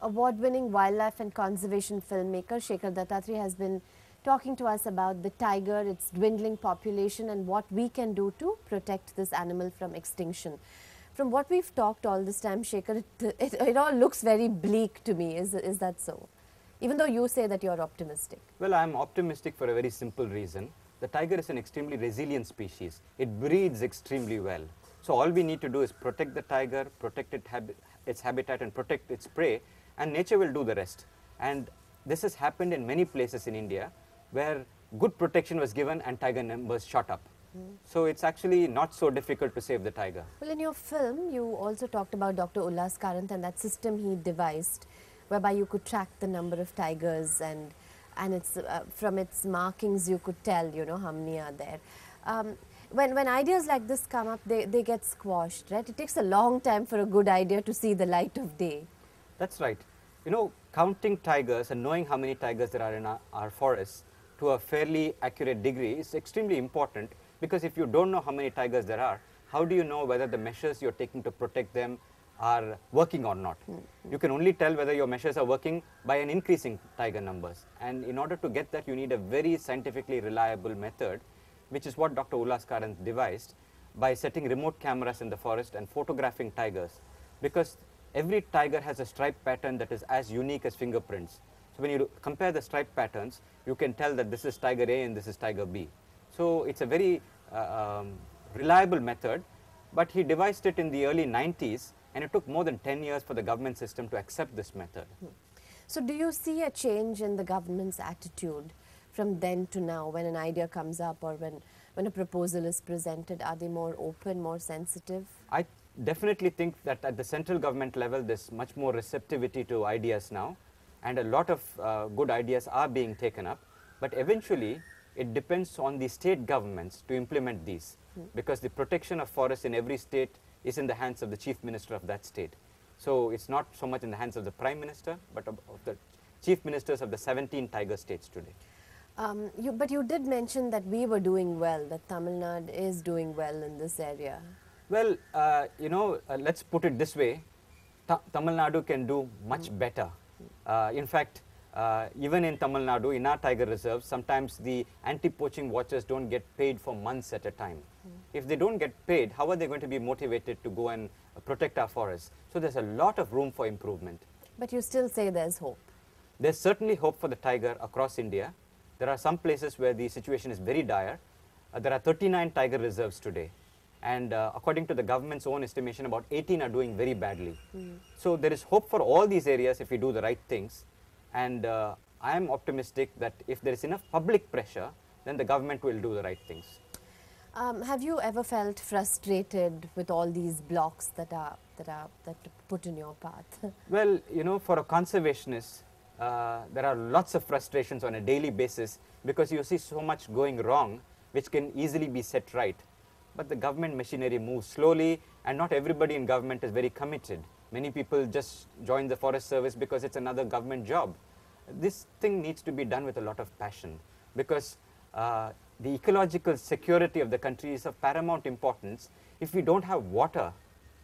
Award-winning wildlife and conservation filmmaker Shekar Dattatri has been talking to us about the tiger, its dwindling population, and what we can do to protect this animal from extinction. From what we've talked all this time, Shekar, it all looks very bleak to me. Is that so? Even though you say that you're optimistic. Well, I'm optimistic for a very simple reason. The tiger is an extremely resilient species. It breeds extremely well. So all we need to do is protect the tiger, protect its habitat and protect its prey, and nature will do the rest. And this has happened in many places in India where good protection was given and tiger numbers shot up. So it's actually not so difficult to save the tiger. Well, in your film, you also talked about Dr. Ullas Karant and that system he devised, whereby you could track the number of tigers and it's from its markings you could tell, you know, how many are there. When ideas like this come up, they get squashed, right? It takes a long time for a good idea to see the light of day. That's right. You know, counting tigers and knowing how many tigers there are in our forests to a fairly accurate degree is extremely important, because if you don't know how many tigers there are, how do you know whether the measures you're taking to protect them are working or not? You can only tell whether your measures are working by an increasing tiger numbers. And in order to get that, you need a very scientifically reliable method, which is what Dr. Ullas Karant devised, by setting remote cameras in the forest and photographing tigers. Because every tiger has a stripe pattern that is as unique as fingerprints. So when you compare the stripe patterns, you can tell that this is tiger A and this is tiger B. So it's a very reliable method, but he devised it in the early 90s, and it took more than 10 years for the government system to accept this method. So do you see a change in the government's attitude from then to now when an idea comes up or when a proposal is presented? Are they more open, more sensitive? I definitely think that at the central government level, there's much more receptivity to ideas now, and a lot of good ideas are being taken up. But eventually, it depends on the state governments to implement these, because the protection of forests in every state is in the hands of the chief minister of that state. So it's not so much in the hands of the prime minister, but of the chief ministers of the 17 tiger states today. But you did mention that we were doing well, that Tamil Nadu is doing well in this area. Well, you know, let's put it this way, Tamil Nadu can do much better. In fact, even in Tamil Nadu, in our tiger reserves, sometimes the anti-poaching watchers don't get paid for months at a time. If they don't get paid, how are they going to be motivated to go and protect our forests? So there's a lot of room for improvement. But you still say there's hope. There's certainly hope for the tiger across India. There are some places where the situation is very dire. There are 39 tiger reserves today. And according to the government's own estimation, about 18 are doing very badly. So there is hope for all these areas if we do the right things. And I am optimistic that if there is enough public pressure, then the government will do the right things. Have you ever felt frustrated with all these blocks that are put in your path? Well, you know, for a conservationist, there are lots of frustrations on a daily basis, because you see so much going wrong, which can easily be set right. But the government machinery moves slowly, and not everybody in government is very committed. Many people just join the Forest Service because it's another government job. This thing needs to be done with a lot of passion, because the ecological security of the country is of paramount importance. If we don't have water,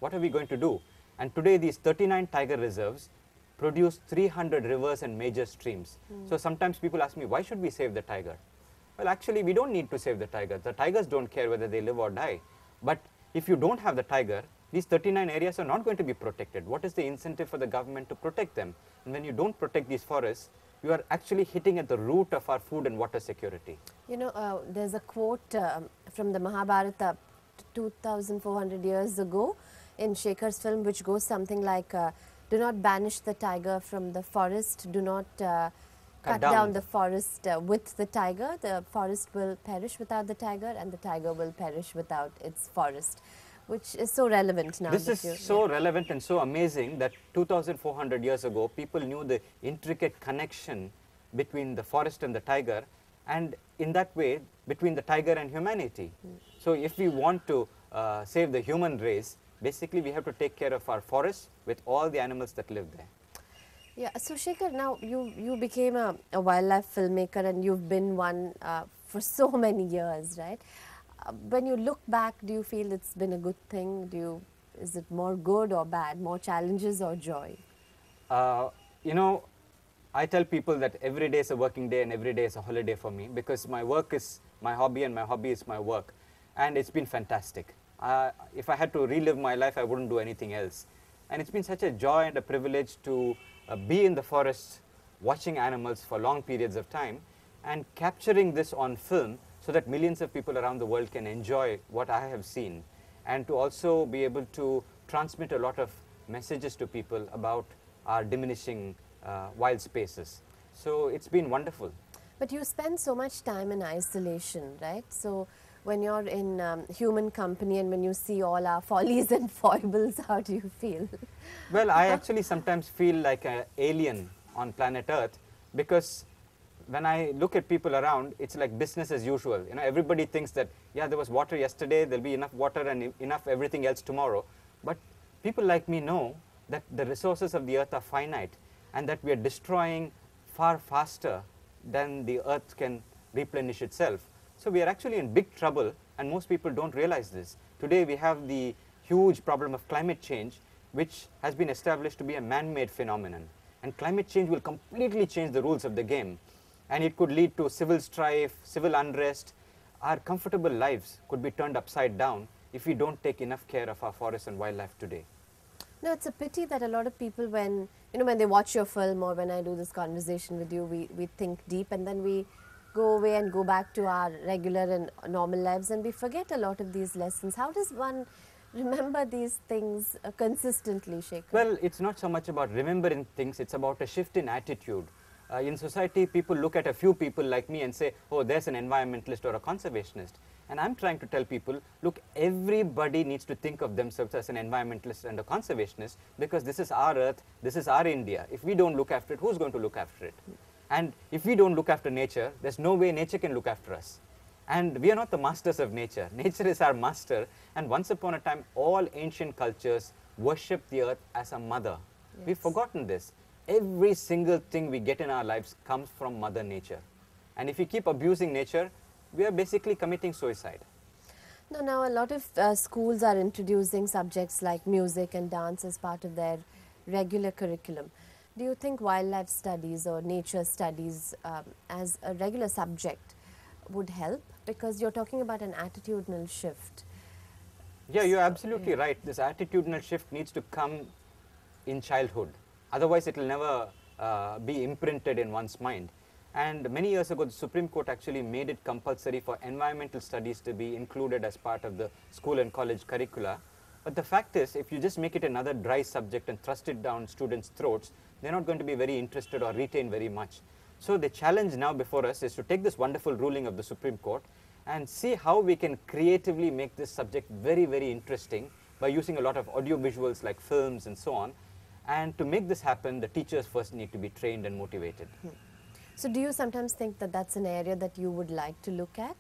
what are we going to do? And today these 39 tiger reserves produce 300 rivers and major streams. So sometimes people ask me, why should we save the tiger? Well, actually, we don't need to save the tiger. The tigers don't care whether they live or die. But if you don't have the tiger, these 39 areas are not going to be protected. What is the incentive for the government to protect them? And when you don't protect these forests, you are actually hitting at the root of our food and water security. You know, there's a quote from the Mahabharata 2,400 years ago in Shekar's film, which goes something like, do not banish the tiger from the forest, do not cut down the forest with the tiger. The forest will perish without the tiger, and the tiger will perish without its forest, which is so relevant now. This is so relevant and so amazing that 2,400 years ago, people knew the intricate connection between the forest and the tiger, and in that way, between the tiger and humanity. So if we want to save the human race, basically we have to take care of our forests with all the animals that live there. Yeah, so Shekar, now you became a wildlife filmmaker, and you've been one for so many years, right? When you look back, do you feel it's been a good thing? Is it more good or bad, more challenges or joy? you know, I tell people that every day is a working day and every day is a holiday for me, because my work is my hobby and my hobby is my work, and it's been fantastic. If I had to relive my life, I wouldn't do anything else. And it's been such a joy and a privilege to be in the forest, watching animals for long periods of time, and capturing this on film so that millions of people around the world can enjoy what I have seen, and to also be able to transmit a lot of messages to people about our diminishing wild spaces. So it's been wonderful. But you spend so much time in isolation, right? So when you're in human company and when you see all our follies and foibles, how do you feel? Well, I actually sometimes feel like an alien on planet Earth, because when I look at people around, it's like business as usual. You know, everybody thinks that, yeah, there was water yesterday, there'll be enough water and enough everything else tomorrow. But people like me know that the resources of the earth are finite, and that we are destroying far faster than the earth can replenish itself. So we are actually in big trouble, and most people don't realize this. Today we have the huge problem of climate change, which has been established to be a man-made phenomenon. And climate change will completely change the rules of the game. And it could lead to civil strife, civil unrest. Our comfortable lives could be turned upside down if we don't take enough care of our forests and wildlife today. No, it's a pity that a lot of people, when when they watch your film or when I do this conversation with you, we think deep and then we go away and go back to our regular and normal lives, and we forget a lot of these lessons. How does one remember these things consistently, Shekar? Well, it's not so much about remembering things, it's about a shift in attitude. In society, people look at a few people like me and say, oh, there's an environmentalist or a conservationist. And I'm trying to tell people, look, everybody needs to think of themselves as an environmentalist and a conservationist, because this is our earth, this is our India. If we don't look after it, who's going to look after it? And if we don't look after nature, there's no way nature can look after us. And we are not the masters of nature. Nature is our master. And once upon a time, all ancient cultures worshipped the earth as a mother. Yes. We've forgotten this. Every single thing we get in our lives comes from Mother Nature. And if we keep abusing nature, we are basically committing suicide. No, now a lot of schools are introducing subjects like music and dance as part of their regular curriculum. Do you think wildlife studies or nature studies as a regular subject would help? Because you're talking about an attitudinal shift. Yeah, you're absolutely right. This attitudinal shift needs to come in childhood. Otherwise, it will never be imprinted in one's mind. And many years ago, the Supreme Court actually made it compulsory for environmental studies to be included as part of the school and college curricula. But the fact is, if you just make it another dry subject and thrust it down students' throats, they're not going to be very interested or retain very much. So the challenge now before us is to take this wonderful ruling of the Supreme Court and see how we can creatively make this subject very, very interesting by using a lot of audio visuals like films and so on. And to make this happen, the teachers first need to be trained and motivated. So do you sometimes think that that's an area that you would like to look at?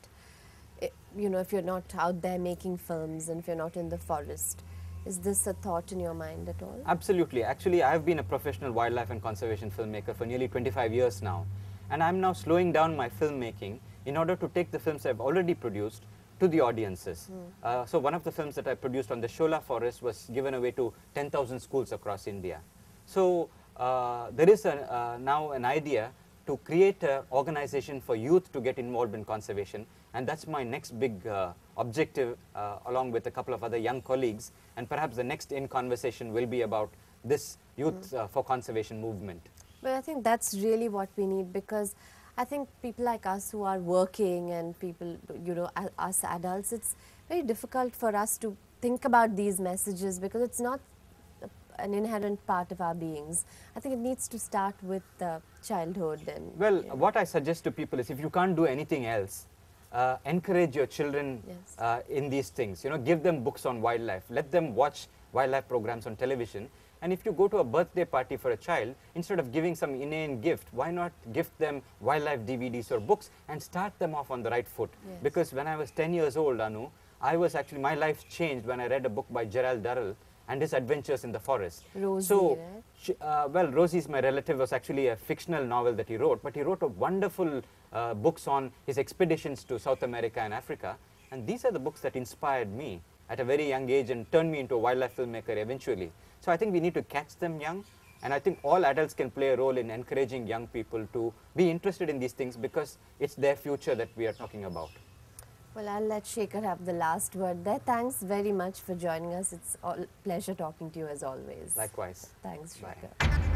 If you're not out there making films and if you're not in the forest, is this a thought in your mind at all? Absolutely. Actually, I've been a professional wildlife and conservation filmmaker for nearly 25 years now. And I'm now slowing down my filmmaking in order to take the films I've already produced to the audiences. So one of the films that I produced on the Shola forest was given away to 10,000 schools across India. So there is now an idea to create an organization for youth to get involved in conservation, and that's my next big objective along with a couple of other young colleagues, and perhaps the next in conversation will be about this youth for conservation movement. But I think that's really what we need, because I think people like us who are working and people, us adults, it's very difficult for us to think about these messages because it's not an inherent part of our beings. I think it needs to start with childhood. And well, what I suggest to people is, if you can't do anything else, encourage your children in these things. Give them books on wildlife. Let them watch wildlife programs on television. And if you go to a birthday party for a child, instead of giving some inane gift, why not gift them wildlife DVDs or books and start them off on the right foot? Yes. Because when I was 10 years old, Anu, my life changed when I read a book by Gerald Durrell and his adventures in the forest. Rosie, so, right? Well, Rosie's my relative was actually a fictional novel that he wrote, but he wrote a wonderful books on his expeditions to South America and Africa. And these are the books that inspired me at a very young age and turned me into a wildlife filmmaker eventually. So I think we need to catch them young And I think all adults can play a role in encouraging young people to be interested in these things, because it's their future that we are talking about. Well, I'll let Shekar have the last word there. Thanks very much for joining us. It's a pleasure talking to you as always. Likewise. Thanks, Bye. Shekar.